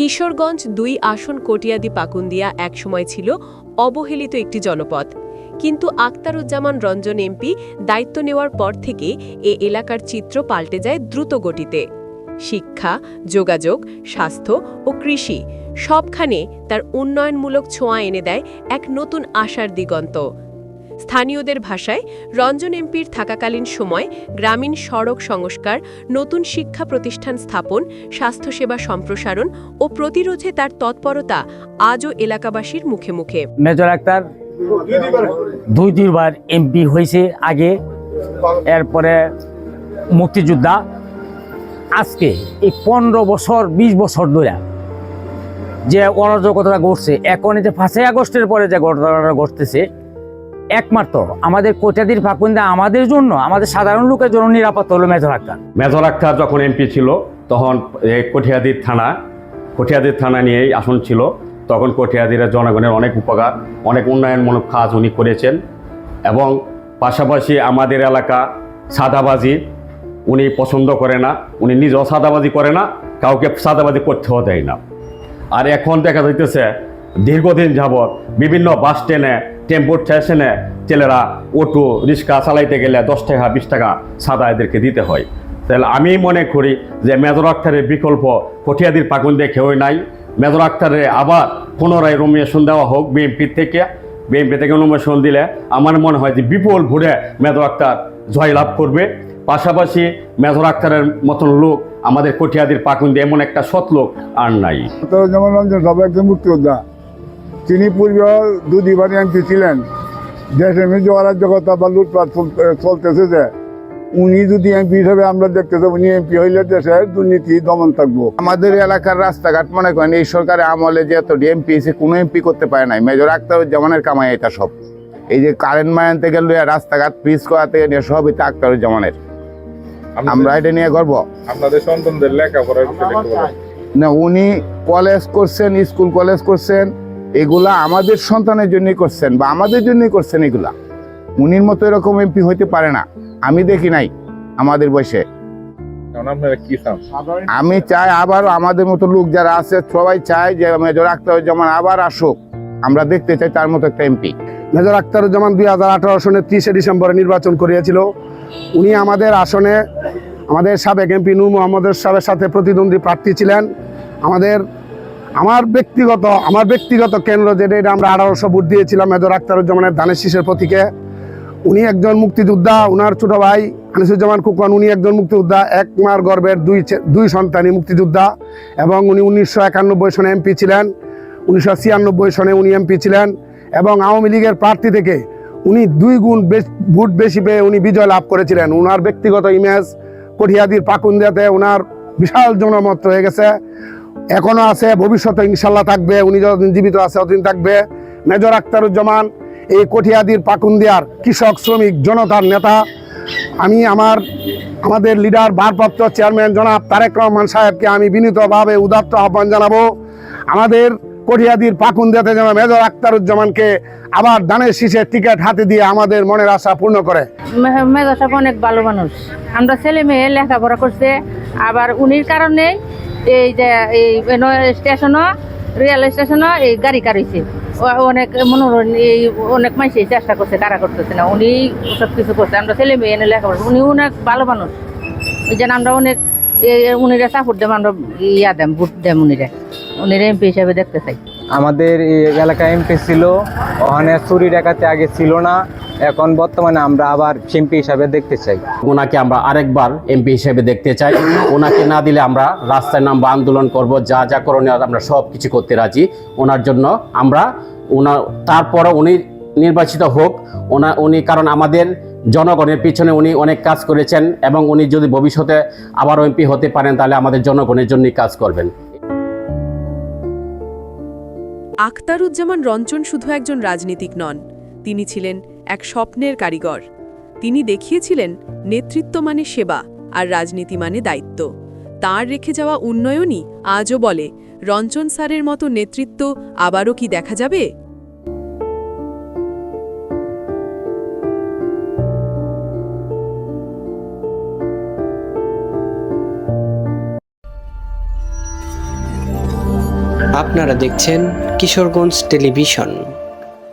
কিশোরগঞ্জ ২ আসন কটিয়াদি পাকুন্দিয়া একসময় ছিল অবহেলিত একটি জনপদ, কিন্তু আখতারুজ্জামান রঞ্জন এমপি দায়িত্ব নেওয়ার পর থেকে এ এলাকার চিত্র পাল্টে যায় দ্রুত গতিতে। শিক্ষা, যোগাযোগ, স্বাস্থ্য ও কৃষি সবখানে তার উন্নয়নমূলক ছোঁয়া এনে দেয় এক নতুন আশার দিগন্ত। স্থানীয়দের ভাষায়, রঞ্জন এমপির থাকাকালীন সময় গ্রামীণ সড়ক সংস্কার, নতুন শিক্ষা প্রতিষ্ঠান স্থাপন, স্বাস্থ্যসেবা সম্প্রসারণ ও প্রতিরোধে তার তৎপরতা আজও এলাকাবাসীর মুখে মুখে। মেজর আক্তার ২-৩বার এমপি হয়েছে আগে, এরপরে মুক্তিযোদ্ধা। আজকে এই ১৫ বছর ২০ বছর ধরে যে অরাজকতা ঘটছে, এখন যে ৫ই আগস্টের পরে যে ঘটনাটা ঘটতেছে, একমাত্র আমাদের কটিয়াদির পাকুন্দিয়া আমাদের জন্য, আমাদের সাধারণ লোকের জন্য নিরাপদ হলো মেজর আক্তার। মেজর আক্তার যখন এমপি ছিল তখন কটিয়াদির থানা নিয়েই আসন ছিল। তখন কটিয়াদির জনগণের অনেক উপকার, অনেক উন্নয়নমূলক কাজ উনি করেছেন। এবং পাশাপাশি আমাদের এলাকা সাদাবাজি উনি পছন্দ করে না, উনি নিজেও সাদাবাজি করে না, কাউকে সাদাবাজি করতেও দেয় না। আর এখন দেখা যাইতেছে দীর্ঘদিন যাবৎ বিভিন্ন বাস স্ট্যান্ডে, টেম্পো স্টেশনে ছেলেরা অটো রিক্সা চালাইতে গেলে ১০ টাকা ২০ টাকা সাদা এদেরকে দিতে হয়। তাহলে আমি মনে করি যে মেজর আক্তারের বিকল্প কটিয়াদির পাকুন্দিয়া কেউই নাই। মেজর আক্তারের আবার পুনরায় নমিনেশন দেওয়া হোক বিএনপি থেকে নমিনেশন দিলে আমার মনে হয় যে বিপুল ভোটে মেজর আক্তার জয়লাভ করবে। পাশাপাশি মেজর আক্তারের মতন লোক আমাদের কটিয়াদির পাকুন্দিয়া এমন একটা সৎ লোক আর নাই। যেমন একজন মুক্তিযোদ্ধা, তিনি পূর্বে ২বার এমপি ছিলেন। দেশের মধ্যে অরাজকতা বা লুটপাট চলতেছে, যে উনি যদি এমপি হিসেবে আমরা দেখতেছি, উনি এমপি হইলে দেশের দুর্নীতি দমন থাকবো। আমাদের এলাকার রাস্তাঘাট মনে করেন এই সরকারের আমলে যে এত এমপি এসে কোনো এমপি করতে পারে নাই। মেজর আখতারুজ্জামানের কামাই এটা সব। এই যে কারেন্ট মায়ান থেকে রাস্তাঘাট পিচ করা থেকে নিয়ে সব এটা আখতারুজ্জামানের। আমরা এটা নিয়ে গর্ব। আপনাদের সন্তানদের লেখাপড়ার না, উনি কলেজ করছেন, স্কুল কলেজ করছেন, এগুলা আমাদের সন্তানের জন্যই করছেন বা আমাদের জন্যই করছেন। এগুলা উনির মতো এরকম এমপি হইতে পারে না, আমি দেখি নাই আমাদের বয়সে। আমি চাই আবার আমাদের মতো লোক যারা আছে সবাই চায় যে মেজর আখতারুজ্জামান আবার আসুক, আমরা দেখতে চাই তার মতো একটা এমপি। মেজর আখতারুজ্জামান ২০১৮ সনে ৩০শে ডিসেম্বরে নির্বাচন করিয়েছিল। উনি আমাদের আসনে আমাদের সাবেক এমপি নূর মোহাম্মদের সাথে প্রতিদ্বন্দ্বী প্রার্থী ছিলেন। আমার ব্যক্তিগত কেন্দ্র যেটা, এটা আমরা ১৮০০ ভোট দিয়েছিলাম মেজর আখতারুজ্জামানের ধানের শীষের প্রতীকে। উনি একজন মুক্তিযোদ্ধা, ওনার ছোট ভাই আনিসুজ্জামান খোকন উনি একজন মুক্তিযোদ্ধা, এক মার গর্ভের দুই সন্তানই মুক্তিযোদ্ধা। এবং উনি ১৯৯১ সনে এমপি ছিলেন, ১৯৯৬ সনে উনি এমপি ছিলেন। এবং আওয়ামী লীগের প্রার্থী থেকে উনি ২ গুণ ভোট বেশি পেয়ে উনি বিজয় লাভ করেছিলেন। ওনার ব্যক্তিগত ইমেজ কটিয়াদির পাকুন্দিয়াতে ওনার বিশাল জনমত রয়ে গেছে, এখনো আছে, ভবিষ্যতে ইনশাল্লাহ থাকবে। উনি যতদিন জীবিত আছে ততদিন থাকবে। মেজর আখতারুজ্জামান এই কটিয়াদির পাকুন্দিয়ার কৃষক শ্রমিক জনতার নেতা। আমি আমাদের লিডার ভারপ্রাপ্ত চেয়ারম্যান জনাব তারেক রহমান সাহেবকে আমি বিনীতভাবে উদাত্ত আহ্বান জানাবো, আমাদের কটিয়াদির পাকুন্দিয়াতে যেন মেজর আখতারুজ্জামানকে আবার ধানের শীষের টিকিট হাতে দিয়ে আমাদের মনের আশা পূর্ণ করে। মেজর সাহেব অনেক ভালো মানুষ, আমরা ছেলে মেয়ে লেখাপড়া করছে। আবার উনির কারণে এই যে এই স্টেশনও, রেল স্টেশনও এই গাড়ি কারইছে, অনেক মনোরঞ্জন, এই অনেক মানুষই চেষ্টা করছে, কারা করতেছে না, উনি সব কিছু করছে। আমরা ছেলে মেয়ে এনে লেখাপড়া, উনি অনেক ভালো মানুষ। ওই জন্য আমরা অনেক উনিরা সাপোর্ট দেব, আমরা ভোট দেব উনিরা এমপি হিসাবে দেখতে চাই। আমাদের এই এলাকায় এমপি ছিল, ওখানে চুরি ডাকাতি আগে ছিল না, এখন বর্তমানে আমরা আবার এমপি হিসাবে দেখতে চাই। ওনাকে আমরা আরেকবার এমপি হিসেবে দেখতে চাই। ওনাকে না দিলে আমরা রাস্তায় নামবো, আন্দোলন করব, যা যা করণীয় আমরা সব কিছু করতে রাজি ওনার জন্য। তারপরে উনি নির্বাচিত হোক, উনি কারণ আমাদের জনগণের পিছনে উনি অনেক কাজ করেছেন, এবং উনি যদি ভবিষ্যতে আবার এমপি হতে পারেন তাহলে আমাদের জনগণের জন্যই কাজ করবেন। আখতারুজ্জামান রঞ্জন শুধু একজন রাজনীতিক নন, তিনি ছিলেন এক স্বপ্নের কারিগর। তিনি দেখিয়েছিলেন নেতৃত্ব মানে সেবা আর রাজনীতি মানে দায়িত্ব। তাঁর রেখে যাওয়া উন্নয়নই আজও বলে, রঞ্জন স্যারের মতো নেতৃত্ব আবারও কি দেখা যাবে? আপনারা দেখছেন কিশোরগঞ্জ টেলিভিশন।